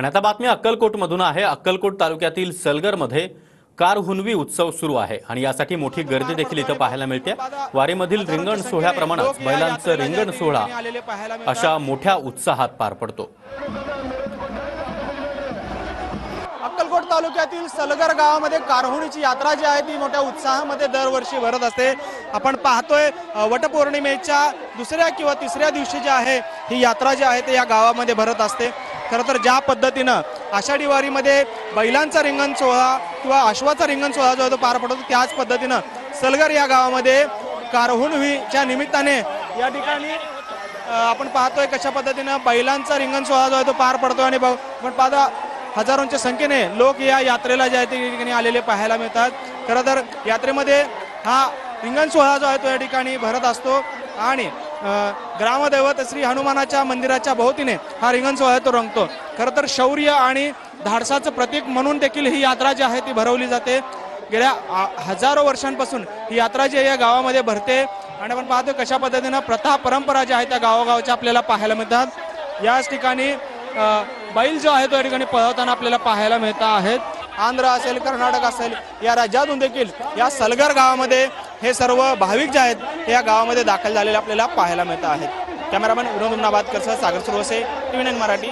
आणि आता बातमी अक्कलकोटमधून आहे। अक्कलकोट तालुक्यातील सलगरमध्ये कारहुनवी उत्सव सुरू आहे आणि यासाठी मोठी गर्दी देखील इथं पाहायला मिळते। वारीमधील रिंगण सोहळ्याप्रमाणेच बैलांचं रिंगण सोहळा अशा मोठ्या उत्साहात पार पडतो। अक्कलकोट तालुक्यातील सलगर गावामध्ये कारहुणीची यात्रा जी आहे ती मोठ्या उत्साहामध्ये दरवर्षी भरत असते। आपण पाहतोय वटपौर्णिमेच्या दुसऱ्या किंवा तिसऱ्या दिवशी जी आहे ही यात्रा जी आहे ते या गावामध्ये भरत असते। खरं तर ज्या पद्धतीनं आषाढी वारीमध्ये बैलांचा रिंगण सोहळा किंवा अश्वाचा रिंगण सोहळा जो आहे तो पार पडतो, त्याच पद्धतीनं सलगर या गावामध्ये कारहुणवीच्या निमित्ताने या ठिकाणी आपण पाहतोय कशा पद्धतीनं बैलांचा रिंगण सोहळा जो आहे तो पार पडतो आणि आपण पाहता हजारोंच्या संख्येने लोक या यात्रेला जे आहे ते ठिकाणी आलेले पाहायला मिळतात। खरं तर यात्रेमध्ये हा रिंगण सोहळा जो आहे तो या ठिकाणी भरत असतो आणि ग्रामदैवत श्री हनुमानाच्या मंदिराच्या भोवतीने हा रिंगण सोहळा तो रंगतो। खरं तर शौर्य आणि धाडसाचं प्रतीक म्हणून देखील ही यात्रा जी आहे ती भरवली जाते। गेल्या हजारो वर्षांपासून ही यात्रा जी आहे या गावामध्ये भरते आणि आपण पाहतो कशा पद्धतीनं प्रथा परंपरा ज्या आहेत त्या गावोगावच्या आपल्याला पाहायला मिळतात। याच ठिकाणी बैल जो आहे तो या ठिकाणी पळवताना आपल्याला पाहायला मिळत आहेत। आंध्र असेल, कर्नाटक असेल, या राज्यातून देखील या सलगर गावामध्ये हे सर्व भाविक जे आहेत हे या गावामध्ये दाखल झालेले आपल्याला पाहायला मिळत आहेत। कॅमेरामॅन विनोद नाबादकर सह सागर सुरवसे, TV9 मराठी।